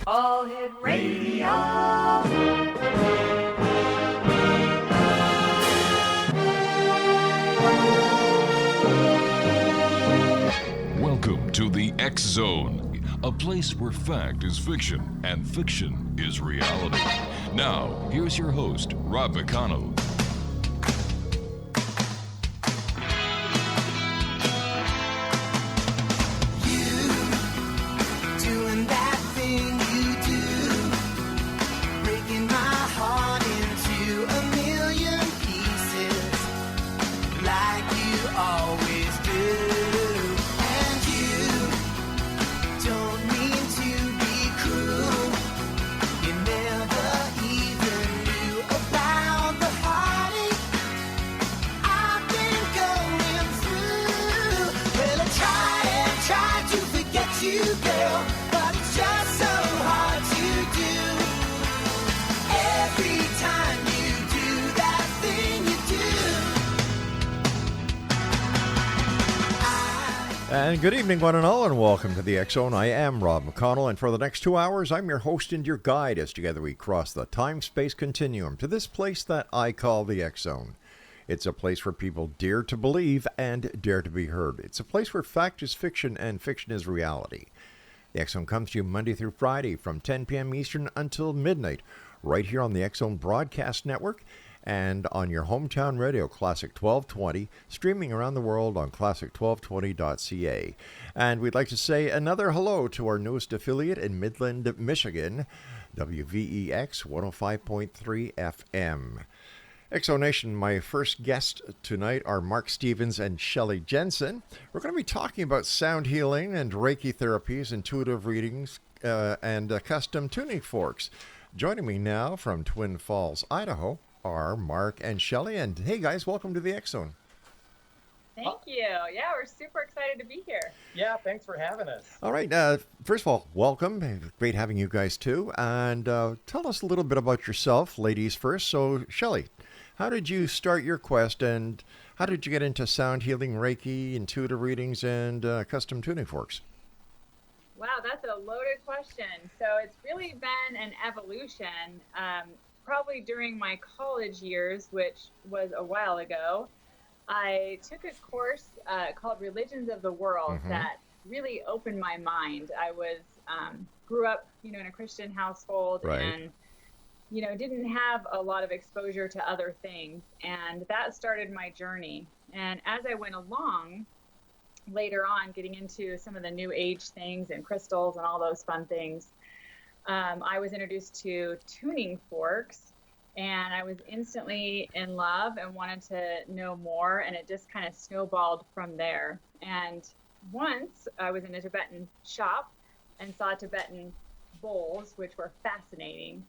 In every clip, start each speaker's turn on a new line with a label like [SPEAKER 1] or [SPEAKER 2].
[SPEAKER 1] All Hit Radio.
[SPEAKER 2] Welcome to the X Zone, a place where fact is fiction and fiction is reality. Now, here's your host, Rob McConnell.
[SPEAKER 3] And good evening, one and all, and welcome to the X Zone. I am Rob McConnell, and for the next 2 hours, I'm your host and your guide as together we cross the time-space continuum to this place that I call the X Zone. It's a place where people dare to believe and dare to be heard. It's a place where fact is fiction and fiction is reality. The X Zone comes to you Monday through Friday from 10 p.m. Eastern until midnight, right here on the X Zone Broadcast Network, and on your hometown radio, Classic 1220, streaming around the world on classic1220.ca. And we'd like to say another hello to our newest affiliate in Midland, Michigan, WVEX 105.3 FM. Exonation, my first guests tonight are Mark Stevens and Shelly Jensen. We're going to be talking about sound healing and Reiki therapies, intuitive readings, and custom tuning forks. Joining me now from Twin Falls, Idaho, are Mark and Shelly. And hey guys, welcome to the X Zone.
[SPEAKER 4] Thank you. Yeah, we're super excited to be here.
[SPEAKER 5] Yeah, thanks for having us.
[SPEAKER 3] All right, first of all, welcome. Great having you guys too. And tell us a little bit about yourself, ladies first. So Shelly, how did you start your quest and how did you get into sound healing, Reiki, intuitive readings, and custom tuning forks?
[SPEAKER 4] Wow, that's a loaded question. So it's really been an evolution. Probably during my college years, which was a while ago, I took a course called Religions of the World that really opened my mind. I was grew up, in a Christian household,
[SPEAKER 3] right,
[SPEAKER 4] and didn't have a lot of exposure to other things, and that started my journey. And as I went along, later on, getting into some of the new age things and crystals and all those fun things, I was introduced to tuning forks, and I was instantly in love and wanted to know more, and it just kind of snowballed from there. And once I was in a Tibetan shop and saw Tibetan bowls, which were fascinating,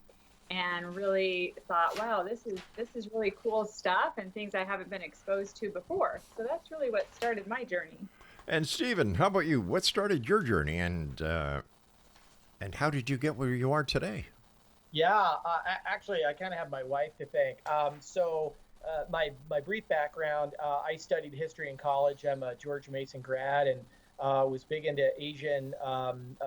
[SPEAKER 4] and really thought, wow, this is really cool stuff and things I haven't been exposed to before. So that's really what started my journey.
[SPEAKER 3] And Stephen, how about you? What started your journey, and how did you get where you are today?
[SPEAKER 5] Yeah, actually, I kind of have my wife to thank. My brief background, I studied history in college. I'm a George Mason grad and was big into Asian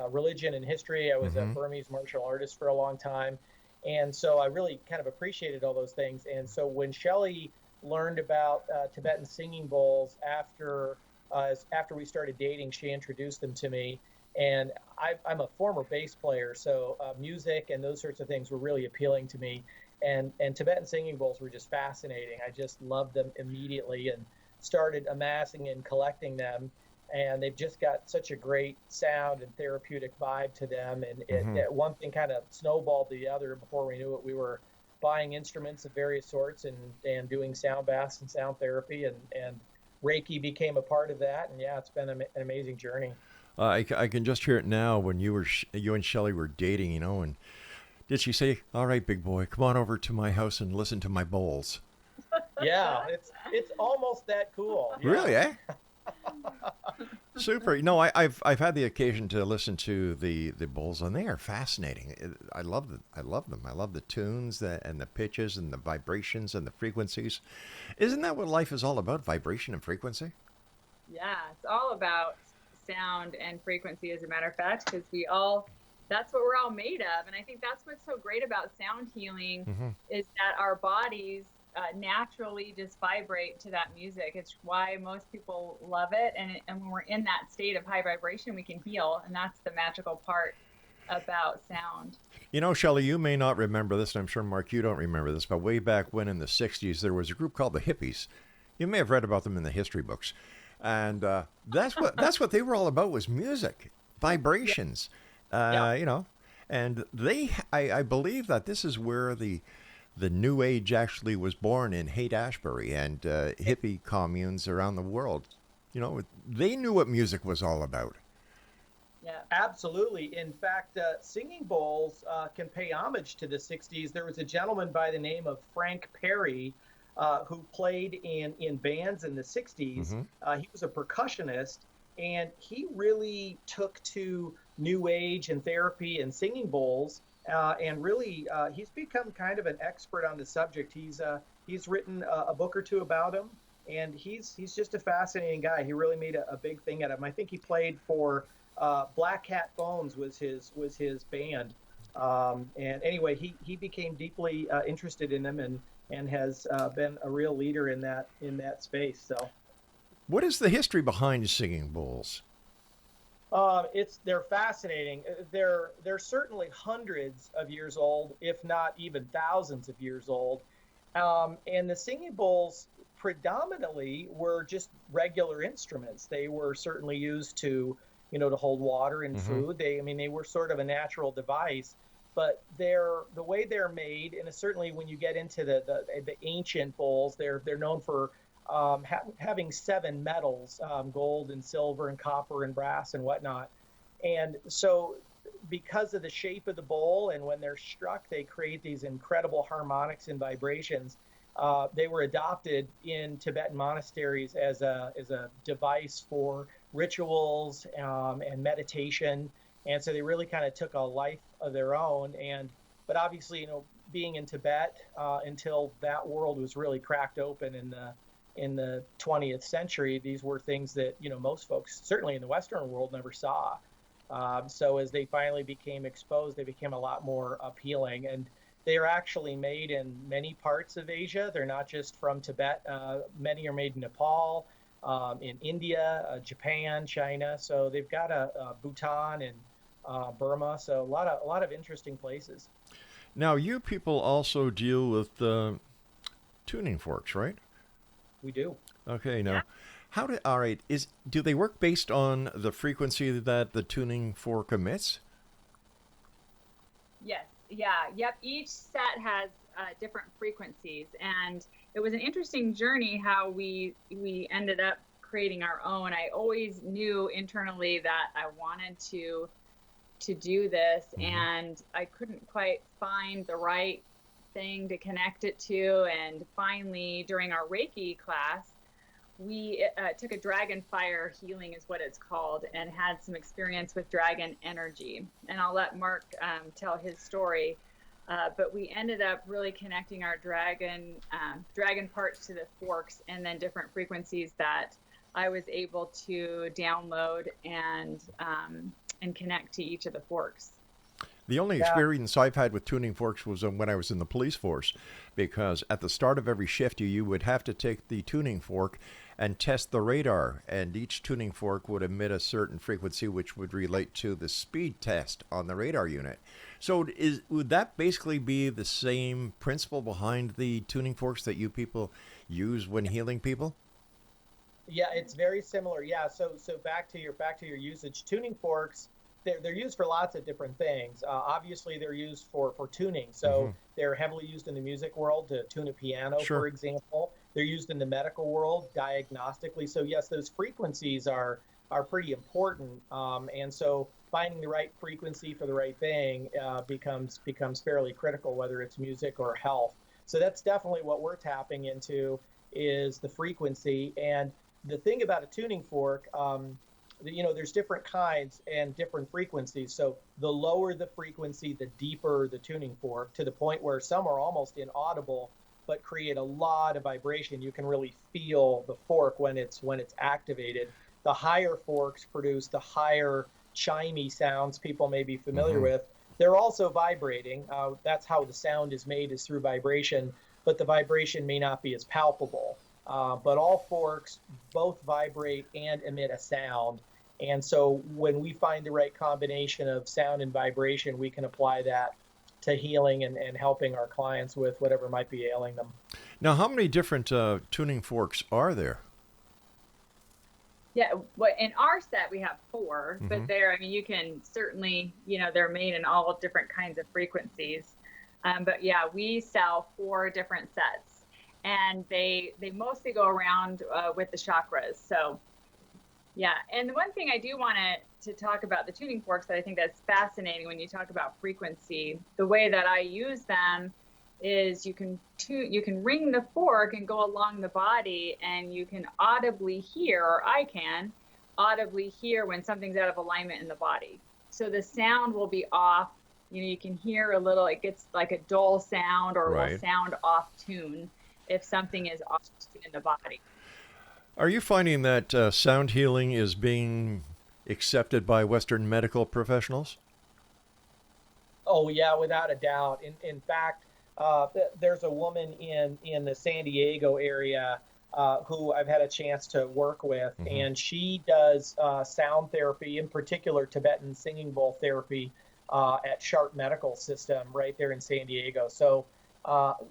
[SPEAKER 5] religion and history. I was a Burmese martial artist for a long time. And so I really kind of appreciated all those things. And so when Shelly learned about Tibetan singing bowls after we started dating, she introduced them to me. And I'm a former bass player, so music and those sorts of things were really appealing to me. And Tibetan singing bowls were just fascinating. I just loved them immediately and started amassing and collecting them. And they've just got such a great sound and therapeutic vibe to them. And one thing kind of snowballed the other. Before we knew it, we were buying instruments of various sorts and doing sound baths and sound therapy. And Reiki became a part of that. And yeah, it's been an amazing journey.
[SPEAKER 3] I can just hear it now when you and Shelly were dating, and did she say, all right, big boy, come on over to my house and listen to my bowls?
[SPEAKER 5] Yeah, it's almost that cool. Yeah.
[SPEAKER 3] Really, eh? Super. I've had the occasion to listen to the bowls, and they are fascinating. I love them. I love the tunes and the pitches and the vibrations and the frequencies. Isn't that what life is all about, vibration and frequency?
[SPEAKER 4] Yeah, it's all about sound and frequency, as a matter of fact, because we all that's what we're all made of. And I think that's what's so great about sound healing is that our bodies naturally just vibrate to that music. It's why most people love it. And when we're in that state of high vibration, we can heal. And that's the magical part about sound.
[SPEAKER 3] You know, Shelly, you may not remember this, and I'm sure, Mark, you don't remember this, but way back when in the 60s, there was a group called the Hippies. You may have read about them in the history books. And that's what they were all about, was music, vibrations, you know. And I believe that this is where the New Age actually was born, in Haight-Ashbury and hippie communes around the world. You know, they knew what music was all about.
[SPEAKER 5] Yeah, absolutely. In fact, singing bowls can pay homage to the 60s. There was a gentleman by the name of Frank Perry who played in bands in the 60s. He was a percussionist, and he really took to New Age and therapy and singing bowls, and really he's become kind of an expert on the subject. He's written a book or two about him, and he's just a fascinating guy. He really made a big thing out of him. I think he played for Black Cat Bones was his band, and anyway, he became deeply interested in them and has been a real leader in that space. So,
[SPEAKER 3] what is the history behind singing bowls?
[SPEAKER 5] They're fascinating. They're certainly hundreds of years old, if not even thousands of years old. And the singing bowls predominantly were just regular instruments. They were certainly used to hold water and food. They were sort of a natural device, but the way they're made, and certainly when you get into the ancient bowls, they're known for having 7 metals, gold and silver and copper and brass and whatnot. And so because of the shape of the bowl, and when they're struck, they create these incredible harmonics and vibrations. They were adopted in Tibetan monasteries as a device for rituals and meditation, and so they really kind of took a life of their own. But obviously, being in Tibet until that world was really cracked open in the 20th century, these were things that most folks, certainly in the Western world, never saw. So as they finally became exposed, they became a lot more appealing. And they are actually made in many parts of Asia. They're not just from Tibet. Many are made in Nepal, in India, Japan, China. So they've got Bhutan and Burma. So a lot of interesting places.
[SPEAKER 3] Now, you people also deal with tuning forks, right?
[SPEAKER 5] We do.
[SPEAKER 3] Okay. Now, do they work based on the frequency that the tuning fork emits?
[SPEAKER 4] Yes. Yeah. Yep. Each set has different frequencies, and it was an interesting journey how we ended up creating our own. I always knew internally that I wanted to do this, and I couldn't quite find the right thing to connect it to. And finally, during our Reiki class, we took a dragon fire healing, is what it's called, and had some experience with dragon energy. And I'll let Mark tell his story. But we ended up really connecting our dragon parts to the forks, and then different frequencies that I was able to download and connect to each of the forks.
[SPEAKER 3] The only experience I've had with tuning forks was when I was in the police force, because at the start of every shift, you would have to take the tuning fork and test the radar, and each tuning fork would emit a certain frequency which would relate to the speed test on the radar unit. So would that basically be the same principle behind the tuning forks that you people use when healing people?
[SPEAKER 5] Yeah, it's very similar. Yeah, so back to your usage. Tuning forks, they're used for lots of different things. Obviously, they're used for tuning. So they're heavily used in the music world to tune a piano, for example. They're used in the medical world diagnostically. So yes, those frequencies are pretty important. And so finding the right frequency for the right thing becomes fairly critical, whether it's music or health. So that's definitely what we're tapping into, is the frequency. And the thing about a tuning fork, there's different kinds and different frequencies. So the lower the frequency, the deeper the tuning fork, to the point where some are almost inaudible, but create a lot of vibration. You can really feel the fork when it's activated. The higher forks produce the higher chimey sounds people may be familiar with. They're also vibrating. That's how the sound is made, is through vibration, but the vibration may not be as palpable. But all forks both vibrate and emit a sound. And so when we find the right combination of sound and vibration, we can apply that to healing and helping our clients with whatever might be ailing them.
[SPEAKER 3] Now, how many different tuning forks are there?
[SPEAKER 4] Yeah, well, in our set we have 4, but there, I mean, you can certainly, they're made in all different kinds of frequencies. But yeah, we sell 4 different sets, and they mostly go around with the chakras. So yeah, and the one thing I do want to talk about the tuning forks that I think that's fascinating when you talk about frequency, the way that I use them is you can ring the fork and go along the body, and you can audibly hear, or I can audibly hear when something's out of alignment in the body. So the sound will be off. You can hear a little, it gets like a dull sound, or will sound off tune if something is off tune in the body.
[SPEAKER 3] Are you finding that sound healing is being accepted by Western medical professionals?
[SPEAKER 5] Oh yeah, without a doubt. In fact, there's a woman in the San Diego area who I've had a chance to work with, and she does sound therapy, in particular Tibetan singing bowl therapy at Sharp Medical System right there in San Diego. So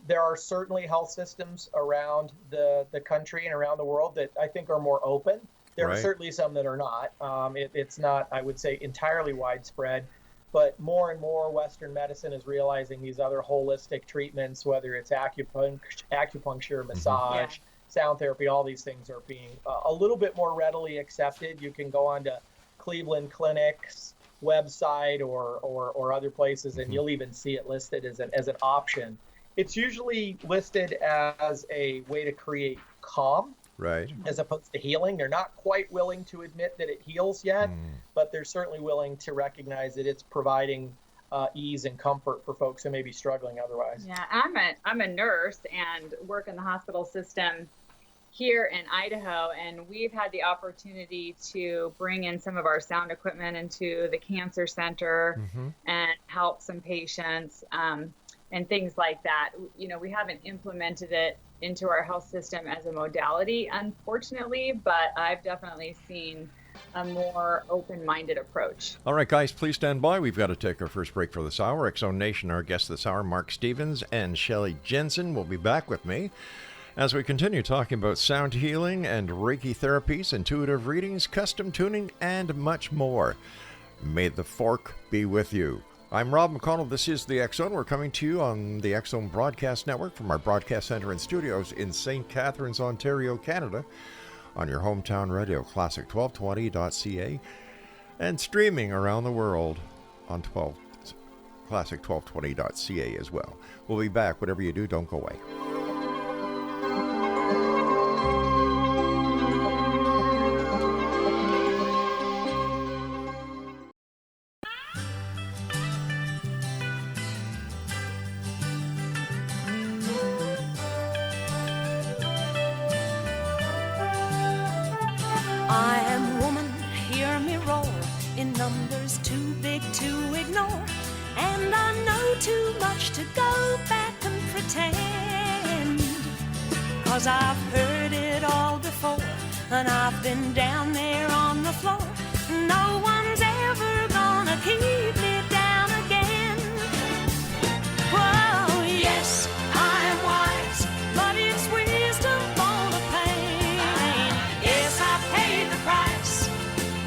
[SPEAKER 5] there are certainly health systems around the country and around the world that I think are more open. There are certainly some that are not. It's not, I would say, entirely widespread. But more and more Western medicine is realizing these other holistic treatments, whether it's acupuncture, massage, sound therapy, all these things are being a little bit more readily accepted. You can go on to Cleveland Clinic's website or other places, and you'll even see it listed as an option. It's usually listed as a way to create calm, as opposed to healing. They're not quite willing to admit that it heals yet, but they're certainly willing to recognize that it's providing ease and comfort for folks who may be struggling otherwise.
[SPEAKER 4] Yeah, I'm a nurse and work in the hospital system here in Idaho, and we've had the opportunity to bring in some of our sound equipment into the cancer center and help some patients and things like that. We haven't implemented it into our health system as a modality, unfortunately, but I've definitely seen a more open-minded approach.
[SPEAKER 3] All right, guys, please stand by. We've got to take our first break for this hour. X-Zone Nation, our guests this hour, Mark Stevens and Shelly Jensen, will be back with me as we continue talking about sound healing and Reiki therapies, intuitive readings, custom tuning, and much more. May the fork be with you. I'm Rob McConnell. This is the X-Zone. We're coming to you on the X-Zone Broadcast Network from our broadcast center and studios in St. Catharines, Ontario, Canada, on your hometown radio, classic1220.ca, and streaming around the world on classic1220.ca as well. We'll be back. Whatever you do, don't go away.
[SPEAKER 1] Numbers too big to ignore, and I know too much to go back and pretend, 'cause I've heard it all before, and I've been down there on the floor. No one's ever gonna keep me down again. Whoa, yes, I am wise, but it's wisdom for the pain. Yes, I paid the price,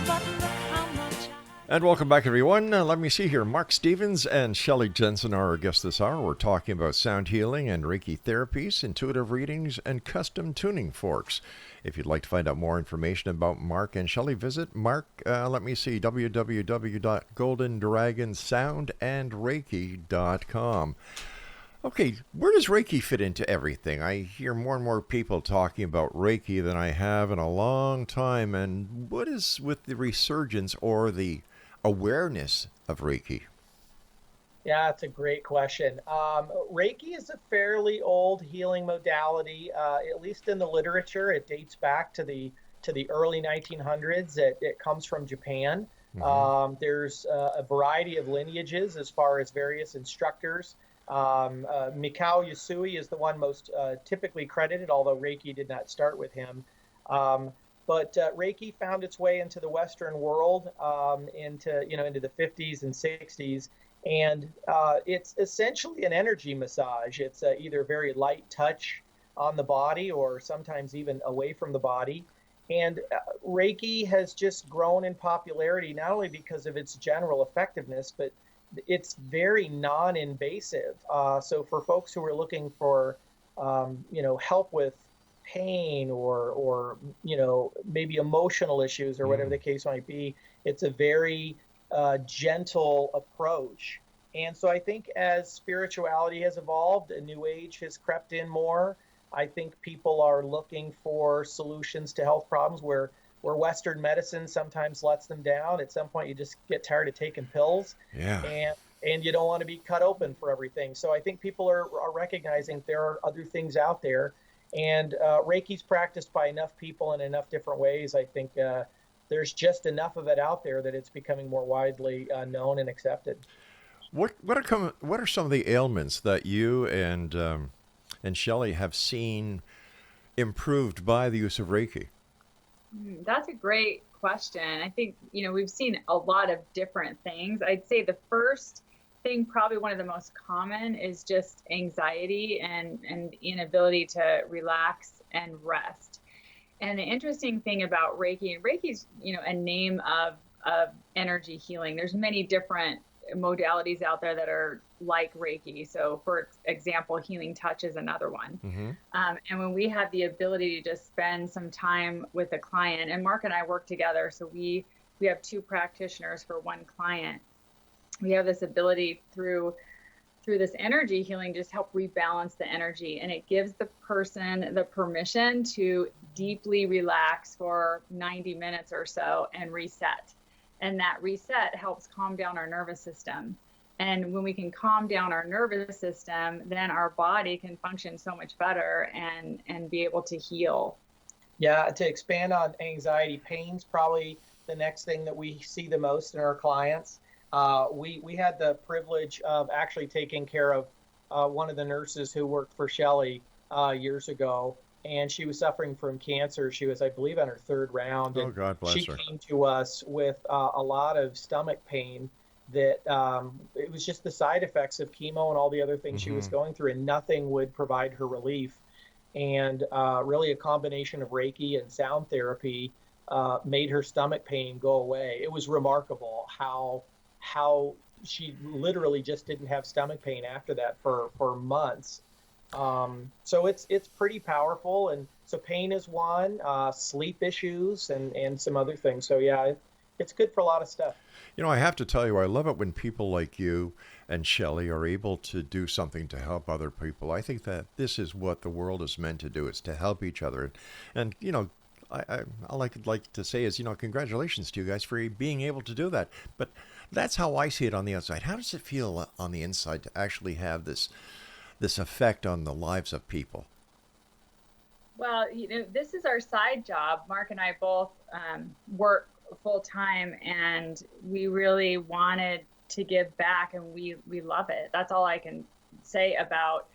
[SPEAKER 1] but look how much
[SPEAKER 3] And welcome back, everyone. Let me see here. Mark Stevens and Shelly Jensen are our guests this hour. We're talking about sound healing and Reiki therapies, intuitive readings, and custom tuning forks. If you'd like to find out more information about Mark and Shelly, visit www.goldendragonsoundandreiki.com. Okay, where does Reiki fit into everything? I hear more and more people talking about Reiki than I have in a long time. And what is with the resurgence or the awareness of Reiki?
[SPEAKER 5] Yeah, that's a great question. Reiki is a fairly old healing modality, at least in the literature. It dates back to the early 1900s. It comes from Japan. There's a variety of lineages as far as various instructors. Mikao Yasui is the one most typically credited, although Reiki did not start with him. But Reiki found its way into the Western world into the 50s and 60s, and it's essentially an energy massage. It's either very light touch on the body or sometimes even away from the body. And Reiki has just grown in popularity, not only because of its general effectiveness, but it's very non-invasive. So for folks who are looking for, help with pain or maybe emotional issues or whatever the case might be, it's a very gentle approach. And so I think as spirituality has evolved, a new age has crept in more. I think people are looking for solutions to health problems where Western medicine sometimes lets them down. At some point, you just get tired of taking pills, and you don't want to be cut open for everything. So I think people are recognizing there are other things out there, and Reiki's practiced by enough people in enough different ways. I think there's just enough of it out there that it's becoming more widely known and accepted.
[SPEAKER 3] What are some of the ailments that you and Shelly have seen improved by the use of Reiki?
[SPEAKER 4] That's a great question. I think, we've seen a lot of different things. I'd say the first thing, probably one of the most common, is just anxiety and inability to relax and rest. And the interesting thing about Reiki, and Reiki's, a name of energy healing. There's many different modalities out there that are like Reiki. So for example, healing touch is another one. And when we have the ability to just spend some time with a client, and Mark and I work together, so we have two practitioners for one client. We have this ability through this energy healing, just help rebalance the energy. And it gives the person the permission to deeply relax for 90 minutes or so and reset. And that reset helps calm down our nervous system. And when we can calm down our nervous system, then our body can function so much better and be able to heal.
[SPEAKER 5] Yeah, to expand on anxiety, pain's probably the next thing that we see the most in our clients. We had the privilege of actually taking care of one of the nurses who worked for Shelly years ago, and she was suffering from cancer. She was, I believe, on her third round.
[SPEAKER 3] Oh, God bless her.
[SPEAKER 5] She came to us with a lot of stomach pain that it was just the side effects of chemo and all the other things she was going through, and nothing would provide her relief. And really a combination of Reiki and sound therapy made her stomach pain go away. It was remarkable how she literally just didn't have stomach pain after that for months. So it's pretty powerful. And so pain is one, sleep issues and some other things. So yeah, it's good for a lot of stuff.
[SPEAKER 3] I have to tell you, I love it when people like you and Shelly are able to do something to help other people. I think that this is what the world is meant to do, is to help each other. And, all I could like to say is, congratulations to you guys for being able to do that. But that's how I see it on the outside. How does it feel on the inside to actually have this effect on the lives of people?
[SPEAKER 4] Well, this is our side job. Mark and I both work full time, and we really wanted to give back, and we love it. That's all I can say about,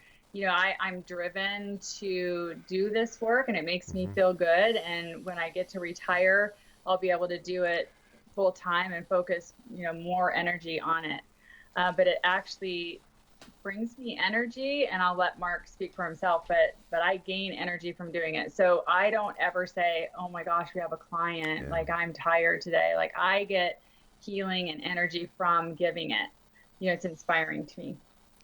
[SPEAKER 4] I'm driven to do this work, and it makes me feel good. And when I get to retire, I'll be able to do it full time and focus, more energy on it. But it actually brings me energy, and I'll let Mark speak for himself, but I gain energy from doing it. So I don't ever say, oh my gosh, we have a client, like I'm tired today. Like I get healing and energy from giving it. It's inspiring to me.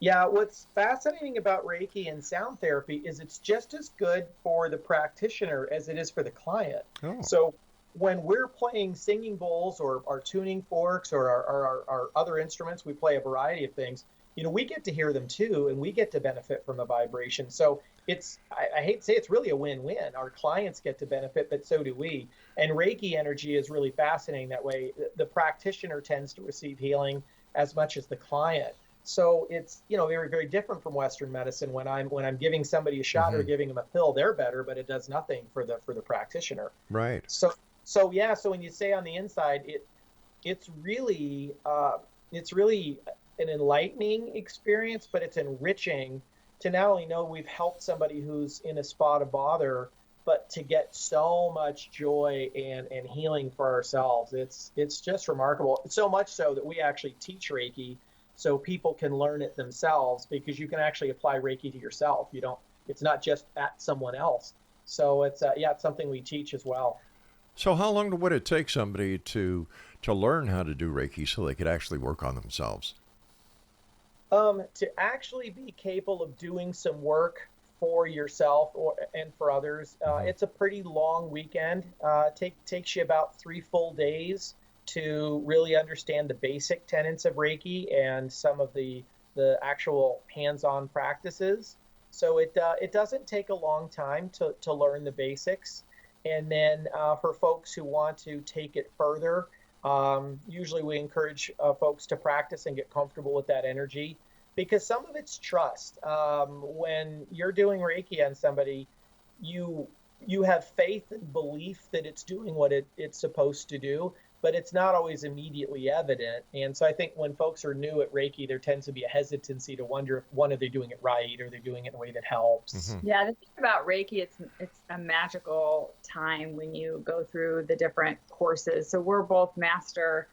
[SPEAKER 5] Yeah, what's fascinating about Reiki and sound therapy is it's just as good for the practitioner as it is for the client.
[SPEAKER 3] Oh.
[SPEAKER 5] So when we're playing singing bowls or our tuning forks or our other instruments, we play a variety of things. We get to hear them too, and we get to benefit from the vibration. So I hate to say it's really a win-win. Our clients get to benefit, but so do we. And Reiki energy is really fascinating that way. The practitioner tends to receive healing as much as the client. So it's, very, very different from Western medicine. When I'm giving somebody a shot or giving them a pill, they're better, but it does nothing for the practitioner.
[SPEAKER 3] Right.
[SPEAKER 5] So when you say on the inside, it's really an enlightening experience, but it's enriching to not only know we've helped somebody who's in a spot of bother, but to get so much joy and healing for ourselves. It's just remarkable. So much so that we actually teach Reiki so people can learn it themselves, because you can actually apply Reiki to yourself. You don't, it's not just at someone else. So it's it's something we teach as well.
[SPEAKER 3] So how long would it take somebody to learn how to do Reiki so they could actually work on themselves?
[SPEAKER 5] To actually be capable of doing some work for yourself and for others, it's a pretty long weekend. Takes you about 3 full days to really understand the basic tenets of Reiki and some of the actual hands-on practices. So it doesn't take a long time to learn the basics. And then for folks who want to take it further, usually we encourage folks to practice and get comfortable with that energy, because some of it's trust. When you're doing Reiki on somebody, you have faith and belief that it's doing what it's supposed to do, but it's not always immediately evident. And so I think when folks are new at Reiki, there tends to be a hesitancy to wonder if, one, are they doing it right, or they're doing it in a way that helps.
[SPEAKER 3] Mm-hmm.
[SPEAKER 4] Yeah, the thing about Reiki, it's a magical time when you go through the different courses. So we're both master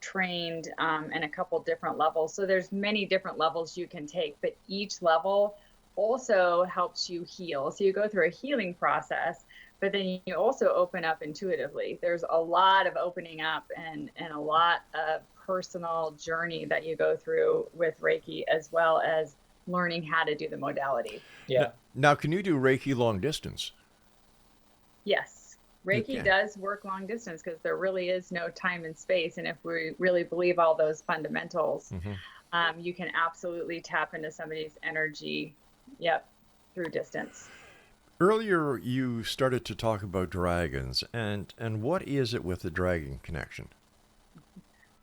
[SPEAKER 4] trained in a couple different levels. So there's many different levels you can take, but each level also helps you heal. So you go through a healing process, but then you also open up intuitively. There's a lot of opening up and a lot of personal journey that you go through with Reiki, as well as learning how to do the modality.
[SPEAKER 5] Yeah.
[SPEAKER 3] Now, can you do Reiki long distance?
[SPEAKER 4] Yes. Reiki does work long distance, because there really is no time and space. And if we really believe all those fundamentals, you can absolutely tap into somebody's energy, through distance.
[SPEAKER 3] Earlier, you started to talk about dragons, and what is it with the dragon connection?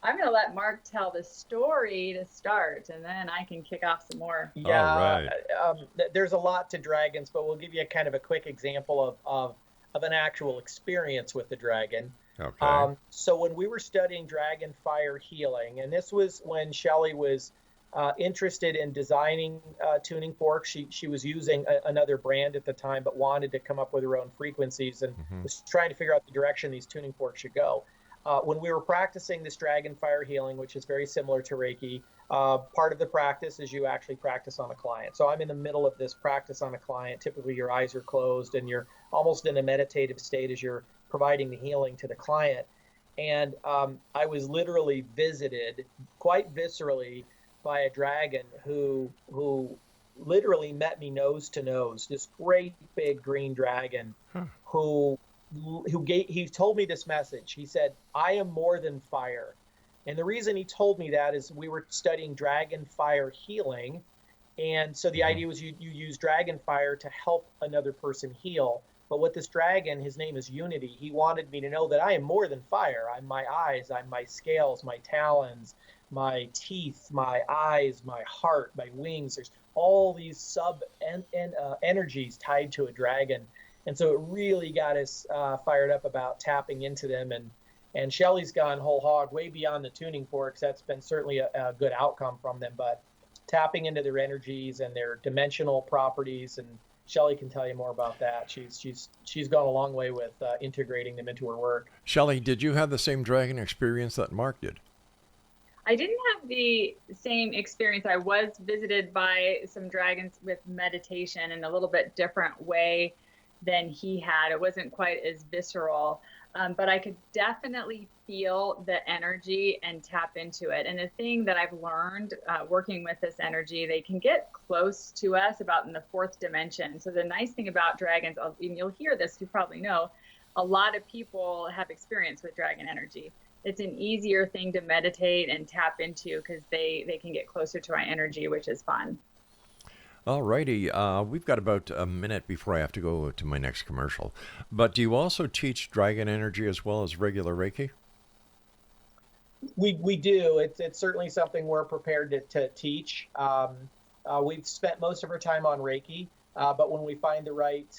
[SPEAKER 4] I'm going to let Mark tell the story to start, and then I can kick off some more.
[SPEAKER 5] Yeah,
[SPEAKER 3] all right.
[SPEAKER 5] There's a lot to dragons, but we'll give you a kind of a quick example of an actual experience with the dragon.
[SPEAKER 3] Okay.
[SPEAKER 5] So when we were studying dragon fire healing, and this was when Shelly was interested in designing tuning forks. She was using another brand at the time, but wanted to come up with her own frequencies, and was trying to figure out the direction these tuning forks should go. When we were practicing this dragon fire healing, which is very similar to Reiki, part of the practice is you actually practice on a client. So I'm in the middle of this practice on a client. Typically your eyes are closed and you're almost in a meditative state as you're providing the healing to the client. And I was literally visited quite viscerally by a dragon who literally met me nose to nose. This great big green dragon who he told me this message. He said, "I am more than fire." And the reason he told me that is we were studying dragon fire healing. And so the idea was you use dragon fire to help another person heal. But with this dragon, his name is Unity. He wanted me to know that I am more than fire. I'm my eyes, I'm my scales, my talons, my teeth, my eyes, my heart, my wings. There's all these sub energies tied to a dragon. And so it really got us fired up about tapping into them. And Shelly's gone whole hog, way beyond the tuning forks. That's been certainly a good outcome from them. But tapping into their energies and their dimensional properties, and Shelly can tell you more about that. She's gone a long way with integrating them into her work.
[SPEAKER 3] Shelly, did you have the same dragon experience that Mark did?
[SPEAKER 4] I didn't have the same experience. I was visited by some dragons with meditation in a little bit different way than he had. It wasn't quite as visceral, but I could definitely feel the energy and tap into it. And the thing that I've learned working with this energy, they can get close to us about in the 4th dimension. So the nice thing about dragons, and you'll hear this, you probably know, a lot of people have experience with dragon energy. It's an easier thing to meditate and tap into because they can get closer to our energy, which is fun.
[SPEAKER 3] All righty. We've got about a minute before I have to go to my next commercial. But do you also teach dragon energy as well as regular Reiki?
[SPEAKER 5] We do. It's certainly something we're prepared to teach. We've spent most of our time on Reiki, But when we find the right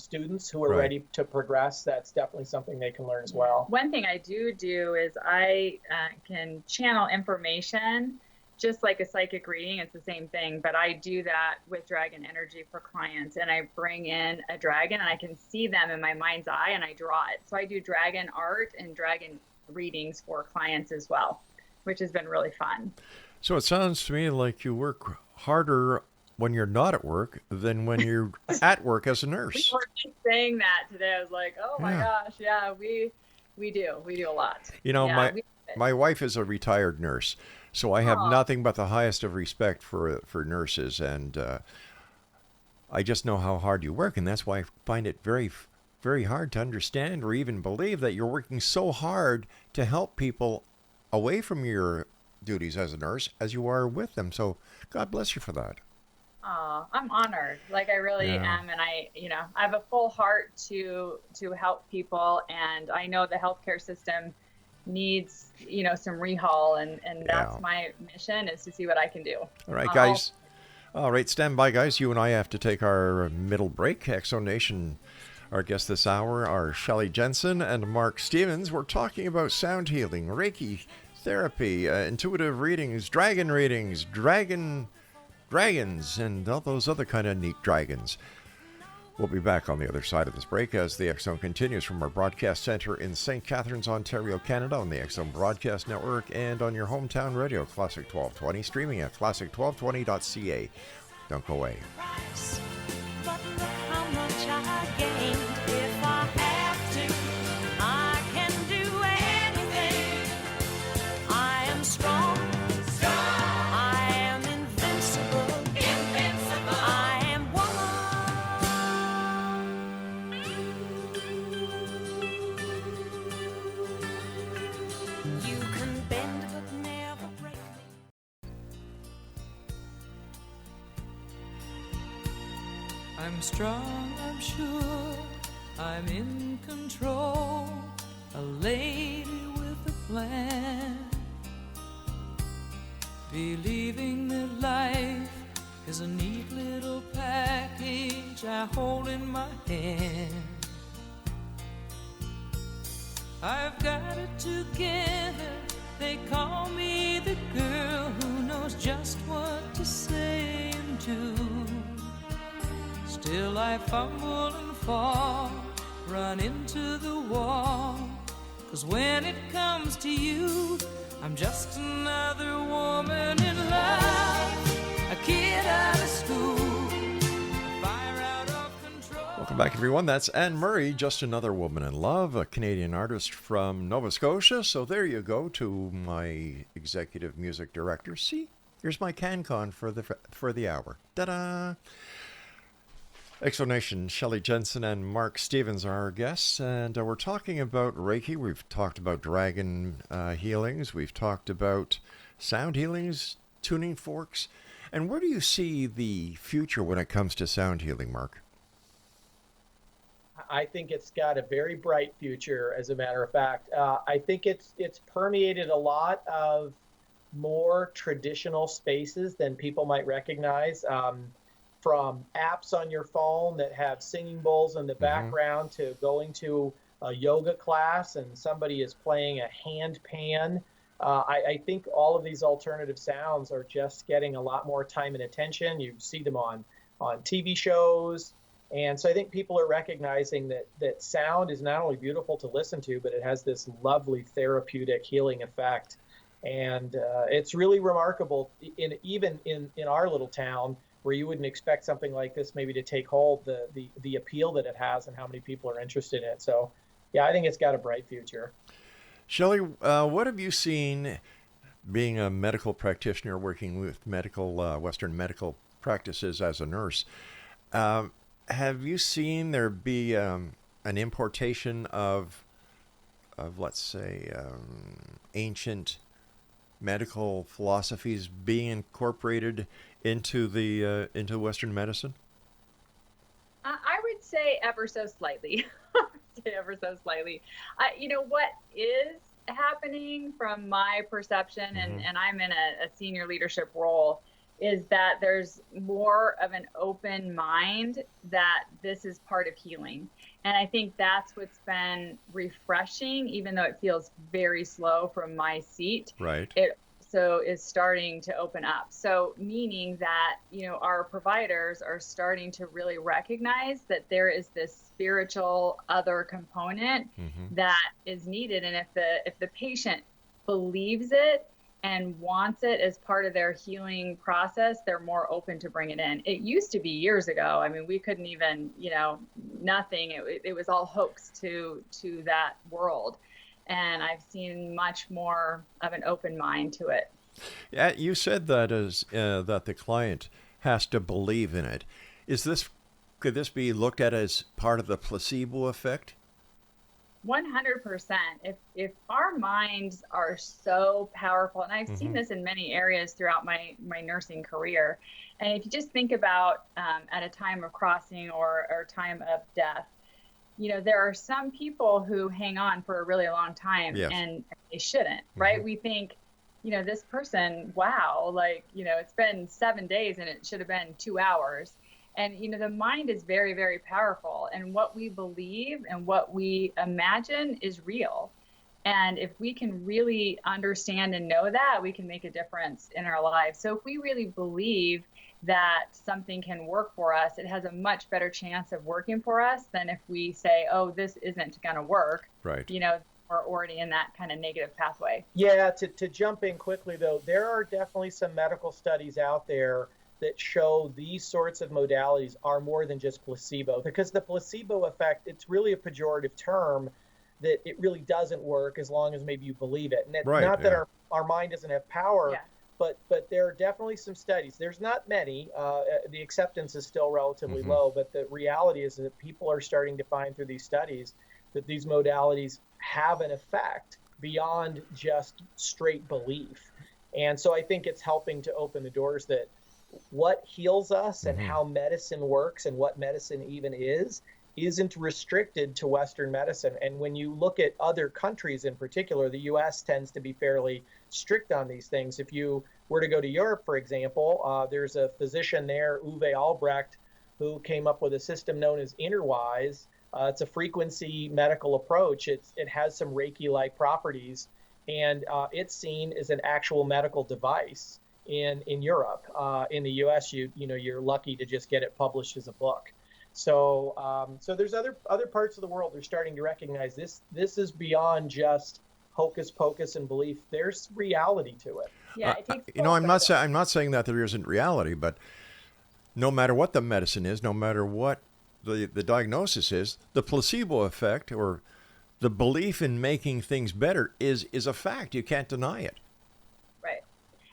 [SPEAKER 5] students who are
[SPEAKER 3] Right.
[SPEAKER 5] ready to progress, that's definitely something they can learn as well.
[SPEAKER 4] One thing I do is I can channel information just like a psychic reading. It's the same thing, but I do that with dragon energy for clients, and I bring in a dragon and I can see them in my mind's eye and I draw it. So I do dragon art and dragon readings for clients as well, which has been really fun.
[SPEAKER 3] So it sounds to me like you work harder when you're not at work than when you're at work as a
[SPEAKER 4] We
[SPEAKER 3] nurse.
[SPEAKER 4] were just saying that today. I was like, oh my
[SPEAKER 3] Yeah.
[SPEAKER 4] gosh, yeah, we do a lot.
[SPEAKER 3] You know,
[SPEAKER 4] Yeah,
[SPEAKER 3] my wife is a retired nurse, so I have
[SPEAKER 4] Aw.
[SPEAKER 3] nothing but the highest of respect for nurses, and I just know how hard you work, and that's why I find it very, very hard to understand or even believe that you're working so hard to help people away from your duties as a nurse as you are with them. So God bless you for that.
[SPEAKER 4] Aw, I'm honored. Like I really
[SPEAKER 3] Yeah.
[SPEAKER 4] am, and I have a full heart to help people, and I know the healthcare system needs some rehaul, and that's
[SPEAKER 3] Yeah.
[SPEAKER 4] my mission, is to see what I can do.
[SPEAKER 3] All right, guys. All right, stand by, guys. You and I have to take our middle break. Exonation, our guests this hour are Shelly Jensen and Mark Stevens. We're talking about sound healing, Reiki therapy, intuitive readings, dragons, and all those other kind of neat dragons. We'll be back on the other side of this break as the X Zone continues from our broadcast center in St. Catharines, Ontario, Canada, on the X Zone Broadcast Network and on your hometown radio, Classic 1220, streaming at classic1220.ca. Don't go away.
[SPEAKER 1] Price. But look how much I gained. If I have to, I can do anything. I am strong. I am invincible. I am woman. You can bend but never break me.
[SPEAKER 6] I'm strong, I'm sure, I'm in control, a lady with a plan, believing that life is a neat little package I hold in my hand. I've got it together, they call me the girl who knows just what to say and do. Still I fumble and fall, run into the wall. 'Cause when it comes to you, I'm just another woman in love, a kid out of school, a fire out of control.
[SPEAKER 3] Welcome back, everyone. That's Anne Murray, Just Another Woman in Love, a Canadian artist from Nova Scotia. So there you go to my executive music director. See, here's my CanCon for the hour. Ta-da! Exonation, Shelly Jensen and Mark Stevens are our guests, and we're talking about Reiki. We've talked about dragon healings. We've talked about sound healings, tuning forks. And where do you see the future when it comes to sound healing, Mark?
[SPEAKER 5] I think it's got a very bright future, as a matter of fact. I think it's permeated a lot of more traditional spaces than people might recognize. From apps on your phone that have singing bowls in the background to going to a yoga class and somebody is playing a handpan. I think all of these alternative sounds are just getting a lot more time and attention. You see them on TV shows. And so I think people are recognizing that sound is not only beautiful to listen to, but it has this lovely therapeutic healing effect. And it's really remarkable, even in our little town, where you wouldn't expect something like this maybe to take hold, the appeal that it has and how many people are interested in it. So, yeah, I think it's got a bright future.
[SPEAKER 3] Shelly, what have you seen, being a medical practitioner working with Western medical practices as a nurse? Have you seen there be an importation of let's say, ancient medical philosophies being incorporated into Western medicine?
[SPEAKER 4] I would say ever so slightly. Ever so slightly. What is happening from my perception, and I'm in a senior leadership role, is that there's more of an open mind that this is part of healing. And I think that's what's been refreshing, even though it feels very slow from my seat.
[SPEAKER 3] Right.
[SPEAKER 4] It so is starting to open up. So meaning that, our providers are starting to really recognize that there is this spiritual other component that is needed. And if the patient believes it and wants it as part of their healing process, they're more open to bring it in. It used to be years ago. I mean, we couldn't even, nothing. It was all hoax to that world. And I've seen much more of an open mind to it.
[SPEAKER 3] Yeah, you said that that the client has to believe in it. Could this be looked at as part of the placebo effect?
[SPEAKER 4] 100%. If our minds are so powerful, and I've seen this in many areas throughout my nursing career, and if you just think about at a time of crossing or time of death, there are some people who hang on for a really long time, and they shouldn't, right? We think, this person, wow, it's been 7 days and it should have been 2 hours. And, the mind is very, very powerful. And what we believe and what we imagine is real. And if we can really understand and know that, we can make a difference in our lives. So if we really believe that something can work for us, it has a much better chance of working for us than if we say, oh, this isn't going to work.
[SPEAKER 3] Right.
[SPEAKER 4] We're already in that kind of negative pathway.
[SPEAKER 5] Yeah, to jump in quickly, though, there are definitely some medical studies out there that show these sorts of modalities are more than just placebo, because the placebo effect, it's really a pejorative term that it really doesn't work as long as maybe you believe it. And it's not that our mind doesn't have power, but there are definitely some studies. There's not many. The acceptance is still relatively low, but the reality is that people are starting to find through these studies that these modalities have an effect beyond just straight belief. And so I think it's helping to open the doors that what heals us and how medicine works and what medicine even isn't restricted to Western medicine. And when you look at other countries in particular, the US tends to be fairly strict on these things. If you were to go to Europe, for example, there's a physician there, Uwe Albrecht, who came up with a system known as Innerwise. It's a frequency medical approach. It has some Reiki-like properties, and it's seen as an actual medical device in Europe. In the US, you're lucky to just get it published as a book. So there's other parts of the world they're starting to recognize this is beyond just hocus pocus and belief. There's reality to it.
[SPEAKER 4] Yeah, it takes
[SPEAKER 3] I'm not saying that there isn't reality, but no matter what the medicine is, no matter what the diagnosis is, the placebo effect or the belief in making things better is a fact. You can't deny it.
[SPEAKER 4] Right.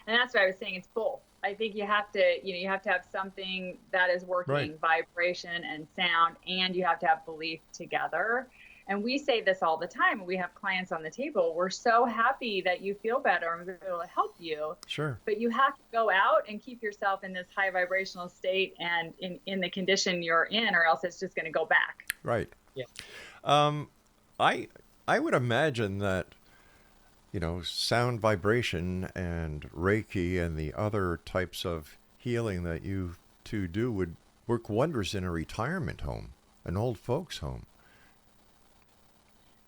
[SPEAKER 4] And that's what I was saying. It's both. I think you have to have something that is working, vibration and sound, and you have to have belief together. And we say this all the time. We have clients on the table. We're so happy that you feel better and we're able to help you.
[SPEAKER 3] Sure.
[SPEAKER 4] But you have to go out and keep yourself in this high vibrational state and in the condition you're in, or else it's just going to go back.
[SPEAKER 3] Right.
[SPEAKER 5] Yeah.
[SPEAKER 3] I would imagine that, sound vibration and Reiki and the other types of healing that you two do would work wonders in a retirement home, an old folks home.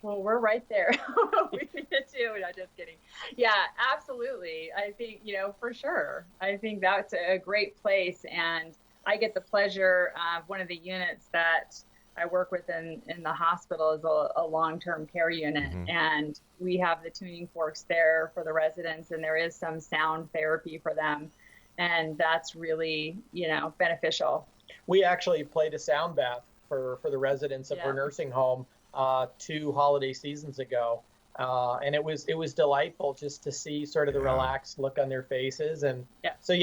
[SPEAKER 4] Well, we're right there. We need it too. No, just kidding. Yeah, absolutely. I think, for sure. I think that's a great place. And I get the pleasure of one of the units that I work with in the hospital is a long-term care unit. And we have the tuning forks there for the residents, and there is some sound therapy for them. And that's really, beneficial.
[SPEAKER 5] We actually played a sound bath for the residents of our nursing home 2 holiday seasons ago. And it was delightful just to see sort of the relaxed look on their faces. And so,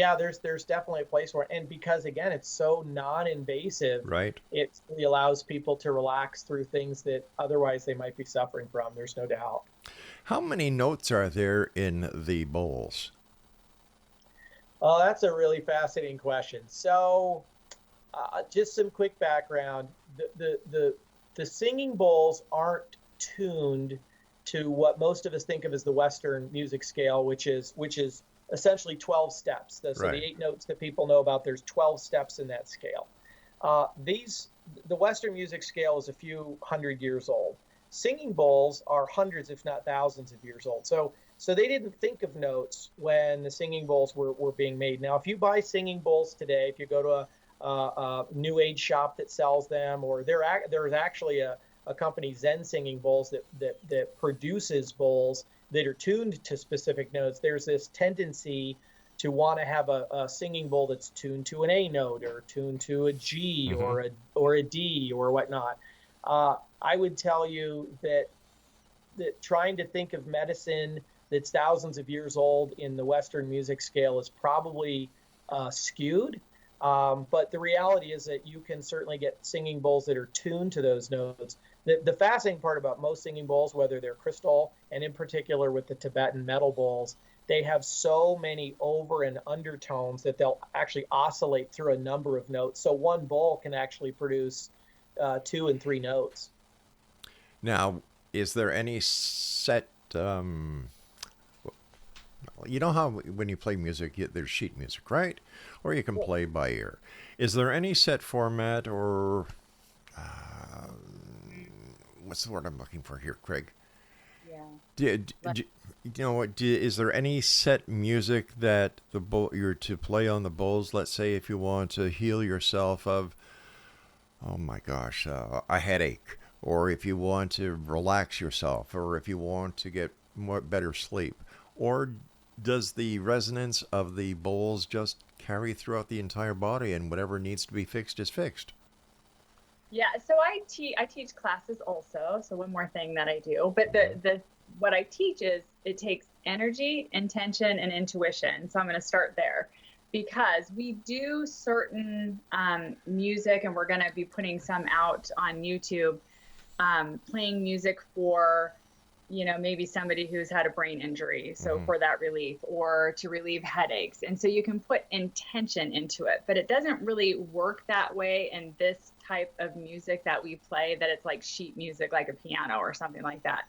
[SPEAKER 5] there's definitely a place for it. And because, again, it's so non-invasive,
[SPEAKER 3] right?
[SPEAKER 5] It really allows people to relax through things that otherwise they might be suffering from. There's no doubt.
[SPEAKER 3] How many notes are there in the bowls?
[SPEAKER 5] Oh, that's a really fascinating question. So just some quick background. The singing bowls aren't tuned to what most of us think of as the Western music scale, which is essentially 12 steps. So
[SPEAKER 3] Right.
[SPEAKER 5] the 8 notes that people know about, there's 12 steps in that scale. The Western music scale is a few hundred years old. Singing bowls are hundreds, if not thousands of years old. So they didn't think of notes when the singing bowls were being made. Now, if you buy singing bowls today, if you go to a new age shop that sells them, or there's actually a company, Zen Singing Bowls, that produces bowls that are tuned to specific notes. There's this tendency to want to have a singing bowl that's tuned to an A note, or tuned to a G, or a D, or whatnot. I would tell you that trying to think of medicine that's thousands of years old in the Western music scale is probably skewed. But the reality is that you can certainly get singing bowls that are tuned to those notes. The fascinating part about most singing bowls, whether they're crystal, and in particular with the Tibetan metal bowls, they have so many over and undertones that they'll actually oscillate through a number of notes. So one bowl can actually produce 2 and 3 notes.
[SPEAKER 3] Now, is there any set, you know how when you play music, there's sheet music, right? Or you can play by ear. Is there any set format, or what's the word I'm looking for here, Craig?
[SPEAKER 4] Yeah.
[SPEAKER 3] Is there any set music that you're to play on the bowls? Let's say if you want to heal yourself of, oh my gosh, a headache, or if you want to relax yourself, or if you want to get better sleep, or does the resonance of the bowls just carry throughout the entire body, and whatever needs to be fixed is fixed?
[SPEAKER 4] Yeah, so I teach classes also. So one more thing that I do, but the what I teach is it takes energy, intention, and intuition. So I'm going to start there, because we do certain music, and we're going to be putting some out on YouTube, playing music for, maybe somebody who's had a brain injury. So for that relief, or to relieve headaches. And so you can put intention into it, but it doesn't really work that way in this type of music that we play, that it's like sheet music, like a piano or something like that.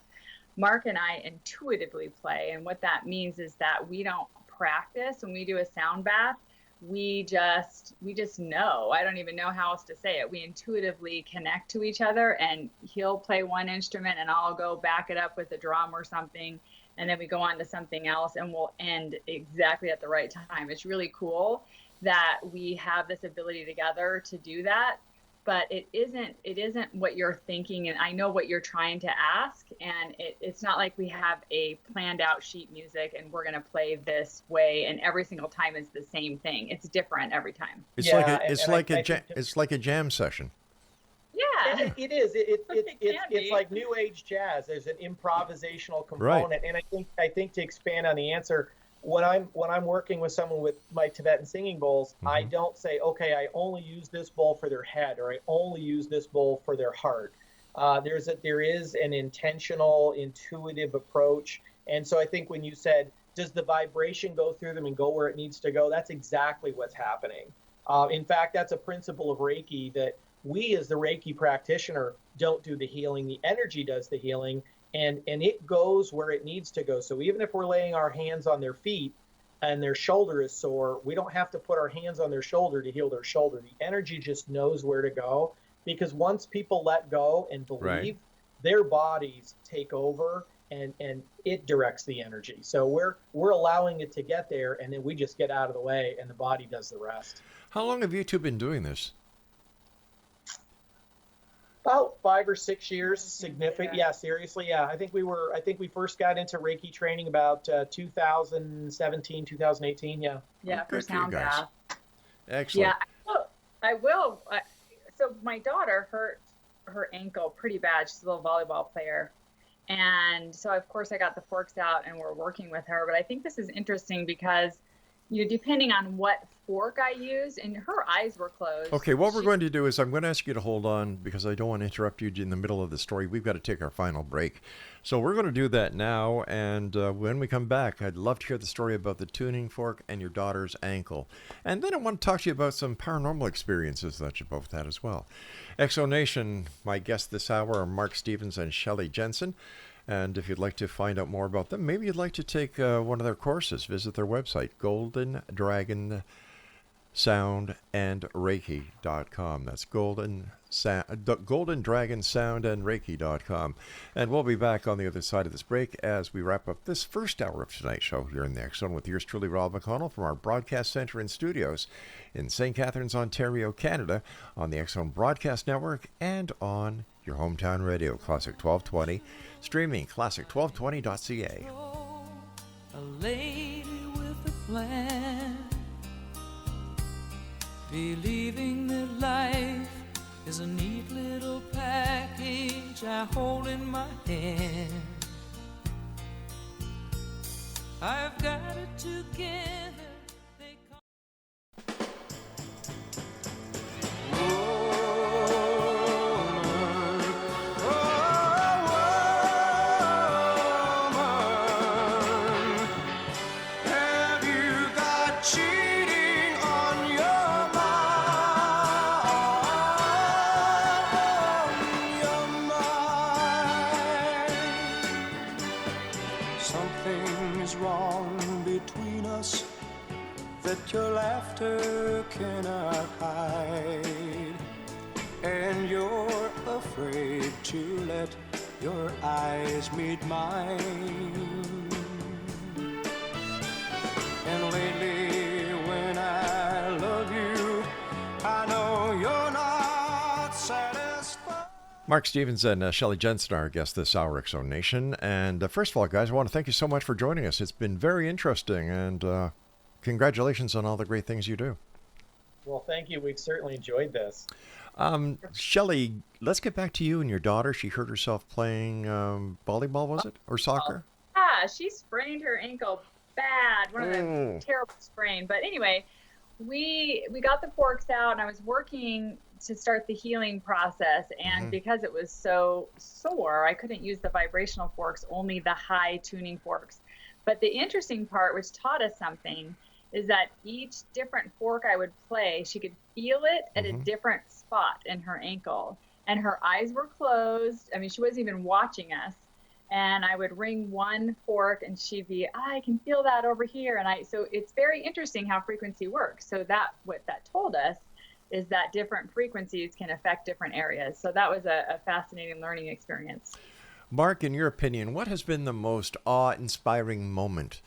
[SPEAKER 4] Mark and I intuitively play. And what that means is that we don't practice. When we do a sound bath, we just know. I don't even know how else to say it. We intuitively connect to each other, and he'll play one instrument and I'll go back it up with a drum or something. And then we go on to something else, and we'll end exactly at the right time. It's really cool that we have this ability together to do that. But it isn't what you're thinking, and I know what you're trying to ask, and it's not like we have a planned out sheet music and we're going to play this way, and every single time is the same thing. It's different every time.
[SPEAKER 3] It's like a jam session.
[SPEAKER 4] Yeah,
[SPEAKER 5] it is. It's like new age jazz. There's an improvisational component,
[SPEAKER 3] Right.
[SPEAKER 5] And I think to expand on the answer, when I'm working with someone with my Tibetan singing bowls, I don't say, okay, I only use this bowl for their head, or I only use this bowl for their heart. There is an intentional, intuitive approach. And so I think when you said, does the vibration go through them and go where it needs to go? That's exactly what's happening. In fact, that's a principle of Reiki, that we as the Reiki practitioner don't do the healing. The energy does the healing. And it goes where it needs to go. So even if we're laying our hands on their feet and their shoulder is sore, we don't have to put our hands on their shoulder to heal their shoulder. The energy just knows where to go, because once people let go and believe,
[SPEAKER 3] Right.
[SPEAKER 5] their bodies take over, and it directs the energy. So we're allowing it to get there, and then we just get out of the way, and the body does the rest.
[SPEAKER 3] How long have you two been doing this?
[SPEAKER 5] About 5 or 6 years, significant. Yeah, seriously. Yeah, I think we first got into Reiki training about 2017, 2018. Yeah.
[SPEAKER 4] Yeah,
[SPEAKER 3] Good
[SPEAKER 4] for
[SPEAKER 3] for you
[SPEAKER 4] sound
[SPEAKER 3] guys.
[SPEAKER 4] bath.
[SPEAKER 3] Excellent.
[SPEAKER 4] Yeah, I will. So my daughter hurt her ankle pretty bad. She's a little volleyball player. And so, of course, I got the forks out and we're working with her. But I think this is interesting because, depending on what fork I use, and her eyes were closed.
[SPEAKER 3] Okay, what we're going to do is I'm going to ask you to hold on, because I don't want to interrupt you in the middle of the story. We've got to take our final break. So we're going to do that now, and when we come back, I'd love to hear the story about the tuning fork and your daughter's ankle. And then I want to talk to you about some paranormal experiences that you both had as well. Exo Nation, my guests this hour are Mark Stevens and Shelly Jensen. And if you'd like to find out more about them, maybe you'd like to take one of their courses, visit their website, Golden Dragon Sound and Reiki.com. That's Golden Dragon Sound and Reiki.com. And we'll be back on the other side of this break as we wrap up this first hour of tonight's show here in the X Zone with yours truly, Rob McConnell, from our broadcast center and studios in St. Catharines, Ontario, Canada, on the X Zone Broadcast Network and on your hometown radio, Classic 1220, streaming classic1220.ca.
[SPEAKER 6] A lady with a plan, believing that life is a neat little package I hold in my hand. I've got it together. They call
[SPEAKER 7] have you got cheating on your mind? Something is wrong between us that your laughter cannot hide, and you're afraid to let your eyes meet mine. And lately when I love you, I know you're not satisfied.
[SPEAKER 3] Mark Stevens and Shelly Jensen are our guests this hour, X Zone Nation. And first of all, guys, I want to thank you so much for joining us. It's been very interesting, and congratulations on all the great things you do.
[SPEAKER 5] Well, thank you. We've certainly enjoyed this.
[SPEAKER 3] Shelly, let's get back to you and your daughter. She hurt herself playing volleyball, was it? Or soccer?
[SPEAKER 4] Yeah, she sprained her ankle bad, one of the terrible sprain. But anyway, we got the forks out, and I was working to start the healing process. And because it was so sore, I couldn't use the vibrational forks, only the high tuning forks. But the interesting part, which taught us something, is that each different fork I would play, she could feel it at a different spot in her ankle. And her eyes were closed. I mean, she wasn't even watching us. And I would ring one fork and she'd be, I can feel that over here. And so it's very interesting how frequency works. So what that told us is that different frequencies can affect different areas. So that was a fascinating learning experience.
[SPEAKER 3] Mark, in your opinion, what has been the most awe-inspiring moment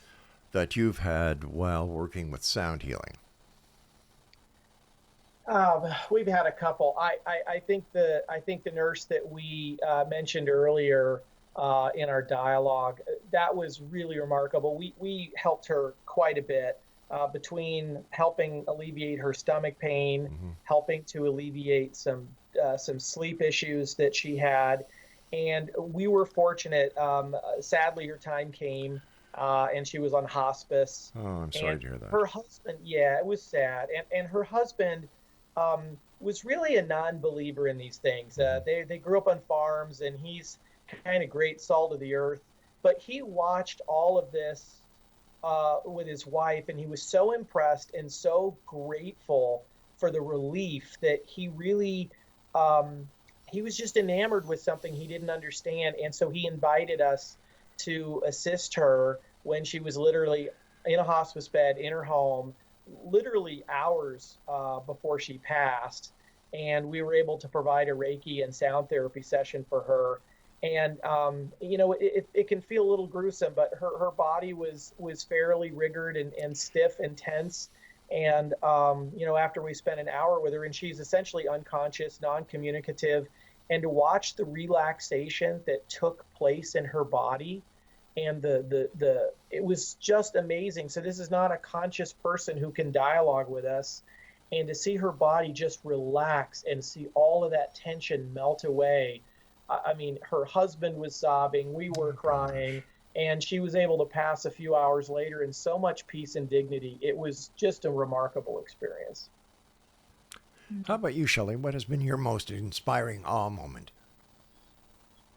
[SPEAKER 3] that you've had while working with sound healing?
[SPEAKER 5] We've had a couple. I think the nurse that we mentioned earlier in our dialogue, that was really remarkable. We helped her quite a bit between helping alleviate her stomach pain, helping to alleviate some sleep issues that she had, and we were fortunate. Sadly, her time came. And she was on hospice.
[SPEAKER 3] Oh, I'm sorry to hear that.
[SPEAKER 5] Her husband, yeah, it was sad. And her husband was really a non-believer in these things. They grew up on farms, and he's kind of great salt of the earth. But he watched all of this with his wife, and he was so impressed and so grateful for the relief that he really, he was just enamored with something he didn't understand. And so he invited us to assist her when she was literally in a hospice bed in her home, literally hours before she passed. And we were able to provide a Reiki and sound therapy session for her. And, it can feel a little gruesome, but her body was fairly rigored and stiff and tense. And, after we spent an hour with her, and she's essentially unconscious, non-communicative, and to watch the relaxation that took place in her body, and it was just amazing. So this is not a conscious person who can dialogue with us, and to see her body just relax and see all of that tension melt away. I mean, her husband was sobbing, we were crying, and she was able to pass a few hours later in so much peace and dignity. It was just a remarkable experience.
[SPEAKER 3] How about you, Shelly? What has been your most inspiring awe moment?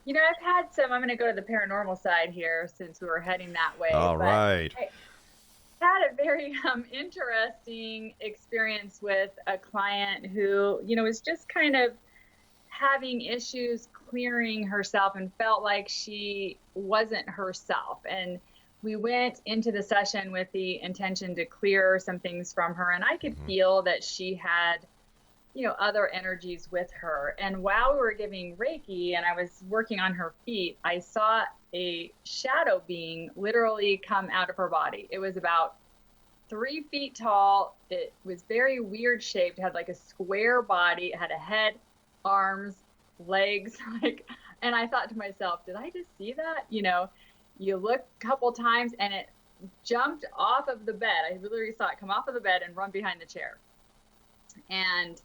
[SPEAKER 4] I've had some. I'm going to go to the paranormal side here since we were heading that way.
[SPEAKER 3] All right.
[SPEAKER 4] I had a very interesting experience with a client who, was just kind of having issues clearing herself and felt like she wasn't herself. And we went into the session with the intention to clear some things from her. And I could feel that she had, other energies with her. And while we were giving Reiki and I was working on her feet, I saw a shadow being literally come out of her body. It was about 3 feet tall. It was very weird shaped, had like a square body, it had a head, arms, legs, and I thought to myself, did I just see that? You look a couple times and it jumped off of the bed. I literally saw it come off of the bed and run behind the chair. And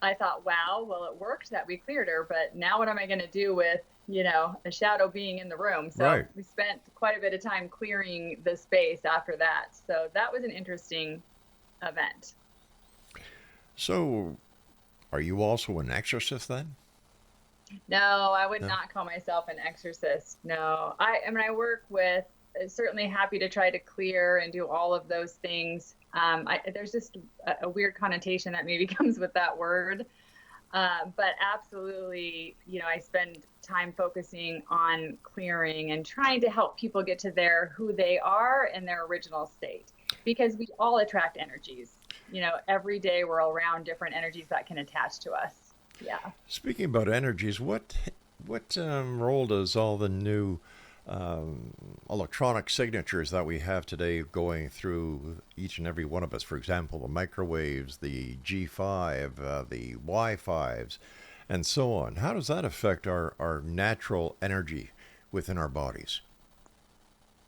[SPEAKER 4] I thought, wow, well, it worked that we cleared her, but now what am I going to do with, a shadow being in the room? So we spent quite a bit of time clearing the space after that. So that was an interesting event.
[SPEAKER 3] So are you also an exorcist then?
[SPEAKER 4] No, I would not call myself an exorcist. No, I work with, certainly happy to try to clear and do all of those things. There's just a weird connotation that maybe comes with that word. But absolutely, I spend time focusing on clearing and trying to help people get to who they are in their original state, because we all attract energies. Every day we're around different energies that can attach to us. Yeah.
[SPEAKER 3] Speaking about energies, what role does all the new electronic signatures that we have today going through each and every one of us, for example, the microwaves, the G5, the Wi-Fi's, and so on, how does that affect our natural energy within our bodies?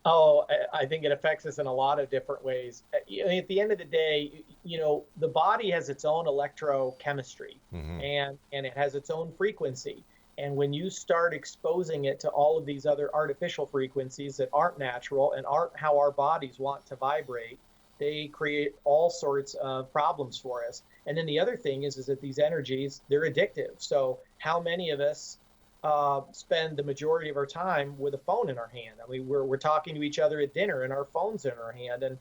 [SPEAKER 5] Oh, I think it affects us in a lot of different ways. At the end of the day, the body has its own electrochemistry, and it has its own frequency. And when you start exposing it to all of these other artificial frequencies that aren't natural and aren't how our bodies want to vibrate, they create all sorts of problems for us. And then the other thing is that these energies, they're addictive. So how many of us spend the majority of our time with a phone in our hand? I mean, we're talking to each other at dinner and our phone's in our hand, and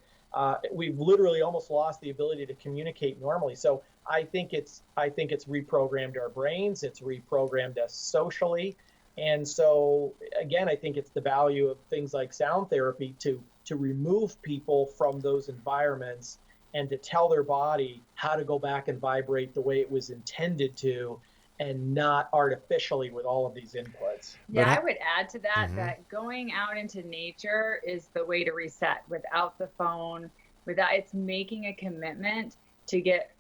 [SPEAKER 5] we've literally almost lost the ability to communicate normally. So I think it's reprogrammed our brains. It's reprogrammed us socially. And so again, I think it's the value of things like sound therapy to remove people from those environments and to tell their body how to go back and vibrate the way it was intended to, and not artificially with all of these inputs.
[SPEAKER 4] Yeah, I would add to that that going out into nature is the way to reset without the phone, it's making a commitment to get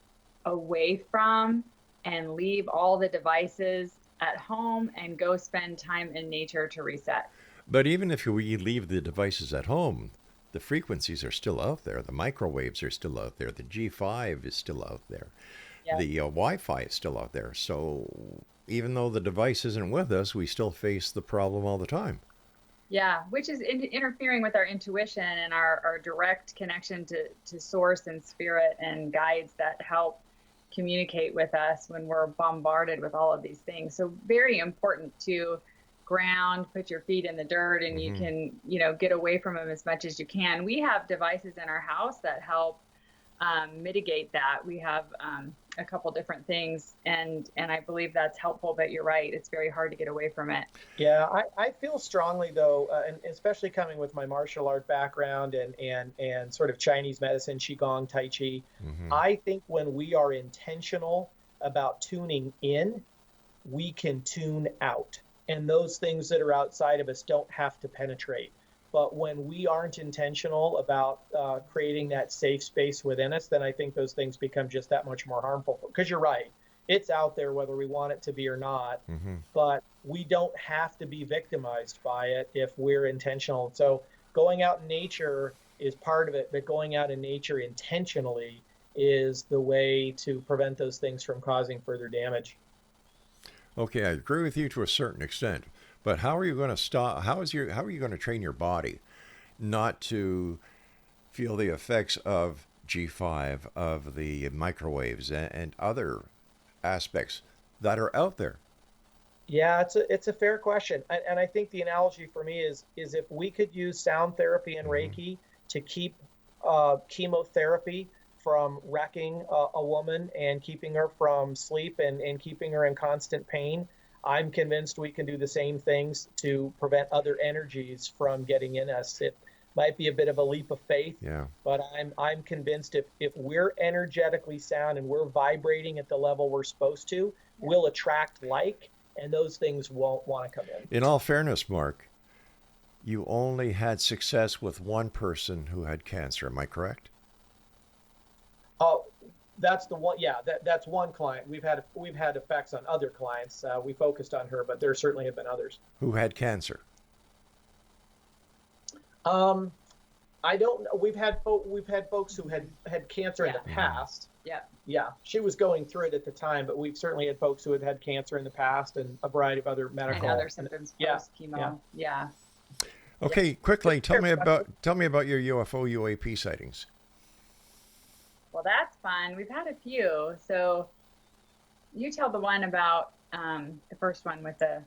[SPEAKER 4] away from and leave all the devices at home and go spend time in nature to reset.
[SPEAKER 3] But even if we leave the devices at home, the frequencies are still out there. The microwaves are still out there. The G5 is still out there. Yeah. The Wi-Fi is still out there. So even though the device isn't with us, we still face the problem all the time.
[SPEAKER 4] Yeah, which is interfering with our intuition and our direct connection to source and spirit and guides that help communicate with us when we're bombarded with all of these things. So very important to ground, put your feet in the dirt, and you can, get away from them as much as you can. We have devices in our house that help mitigate that. We have a couple different things, and I believe that's helpful, but you're right, it's very hard to get away from it.
[SPEAKER 5] Yeah, I feel strongly though, and especially coming with my martial art background and sort of Chinese medicine, Qigong, Tai Chi, I think when we are intentional about tuning in, we can tune out. And those things that are outside of us don't have to penetrate. But when we aren't intentional about creating that safe space within us, then I think those things become just that much more harmful. Because you're right, it's out there whether we want it to be or not. But we don't have to be victimized by it if we're intentional. So going out in nature is part of it, but going out in nature intentionally is the way to prevent those things from causing further damage.
[SPEAKER 3] Okay, I agree with you to a certain extent. But how are you going to stop? How are you going to train your body not to feel the effects of G5, of the microwaves, and other aspects that are out there?
[SPEAKER 5] Yeah, it's a fair question, and I think the analogy for me is if we could use sound therapy and Reiki to keep chemotherapy from wrecking a woman and keeping her from sleep and keeping her in constant pain. I'm convinced we can do the same things to prevent other energies from getting in us. It might be a bit of a leap of faith, but I'm convinced if we're energetically sound and we're vibrating at the level we're supposed to, we'll attract like, and those things won't want to come in.
[SPEAKER 3] In all fairness, Mark, you only had success with one person who had cancer. Am I correct?
[SPEAKER 5] Oh, that's the one. Yeah, that's one client. We've had effects on other clients. We focused on her, but there certainly have been others.
[SPEAKER 3] Who had cancer?
[SPEAKER 5] I don't know. We've had folks who had cancer in the past. Yeah. She was going through it at the time, but we've certainly had folks who had cancer in the past and a variety of other medical
[SPEAKER 4] and other symptoms post chemo. Yeah.
[SPEAKER 3] Okay, quickly tell me about your UFO UAP sightings.
[SPEAKER 4] Well, that's fun. We've had a few. So you tell the one about the first one with the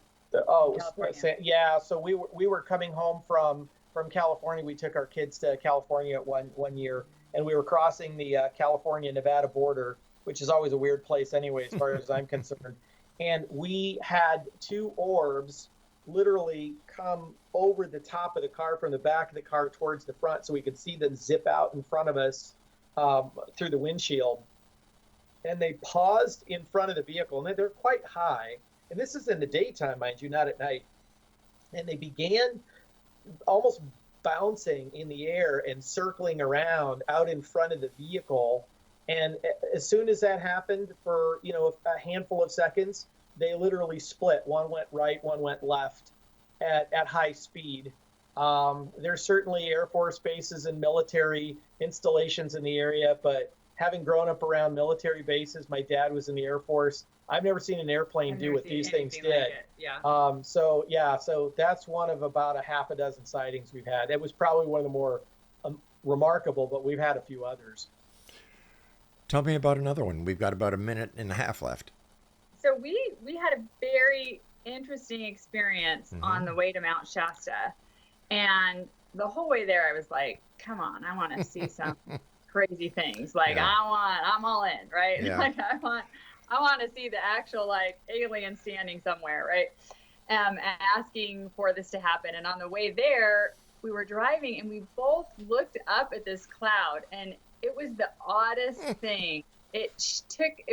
[SPEAKER 5] yeah. So we were coming home from California. We took our kids to California one year, and we were crossing the California-Nevada border, which is always a weird place anyway, as far as I'm concerned. And we had two orbs literally come over the top of the car from the back of the car towards the front, so we could see them zip out in front of us through the windshield. And they paused in front of the vehicle, and they're quite high. And this is in the daytime, mind you, not at night. And they began almost bouncing in the air and circling around out in front of the vehicle. And as soon as that happened, for a handful of seconds, they literally split. One went right, one went left at high speed. There's certainly Air Force bases and military installations in the area, but having grown up around military bases, my dad was in the Air Force. I've never seen an airplane do what these things did.
[SPEAKER 4] Like
[SPEAKER 5] So that's one of about a half a dozen sightings we've had. It was probably one of the more remarkable, but we've had a few others.
[SPEAKER 3] Tell me about another one. We've got about a minute and a half left.
[SPEAKER 4] So we had a very interesting experience on the way to Mount Shasta. And the whole way there, I was like, come on, I want to see some crazy things. Like, I'm all in, right?
[SPEAKER 3] Yeah.
[SPEAKER 4] Like, I want to see the actual, like, alien standing somewhere, right? Asking for this to happen. And on the way there, we were driving, and we both looked up at this cloud, and it was the oddest thing. It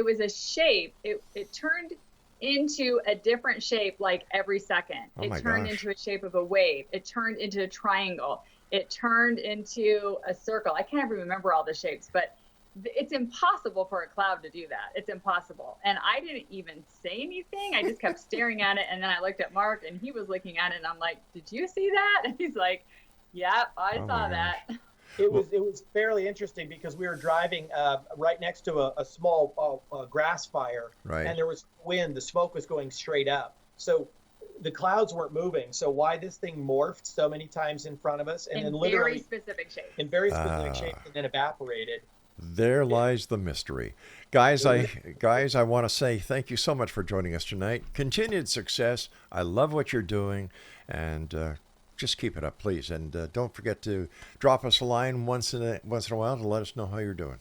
[SPEAKER 4] was a shape. It turned into a different shape like every second. It turned into a shape of a wave. It turned into a triangle. It turned into a circle. I can't even remember all the shapes, but it's impossible for a cloud to do that. It's impossible. And I didn't even say anything. I just kept staring at it. And then I looked at Mark, and he was looking at it, and I'm like, did you see that? And he's like, yep, I saw that.
[SPEAKER 5] It was fairly interesting because we were driving right next to a small grass fire, and there was wind. The smoke was going straight up. So the clouds weren't moving. So why this thing morphed so many times in front of us, and then literally
[SPEAKER 4] very specific shape,
[SPEAKER 5] and then evaporated.
[SPEAKER 3] There lies the mystery. Guys, I want to say thank you so much for joining us tonight. Continued success. I love what you're doing, and just keep it up, please. And don't forget to drop us a line once in a while to let us know how you're doing.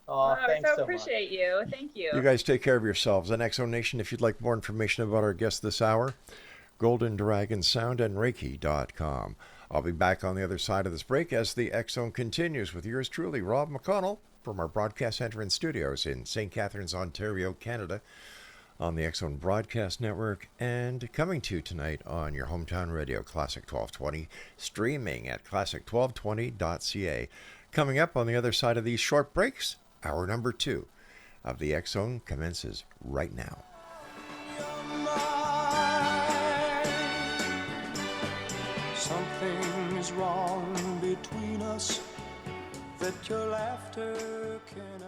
[SPEAKER 5] Oh, thanks so much.
[SPEAKER 4] Appreciate you. Thank you.
[SPEAKER 3] You guys take care of yourselves. And Exo Nation, if you'd like more information about our guest this hour, Golden Dragon Sound and Reiki.com. I'll be back on the other side of this break as the X-Zone continues with yours truly, Rob McConnell, from our broadcast center and studios in St. Catharines, Ontario, Canada, on the X-Zone Broadcast Network, and coming to you tonight on your hometown radio, Classic 1220, streaming at classic1220.ca. Coming up on the other side of these short breaks, hour number 2 of the X-Zone commences right now.
[SPEAKER 7] Something is wrong between us that your laughter cannot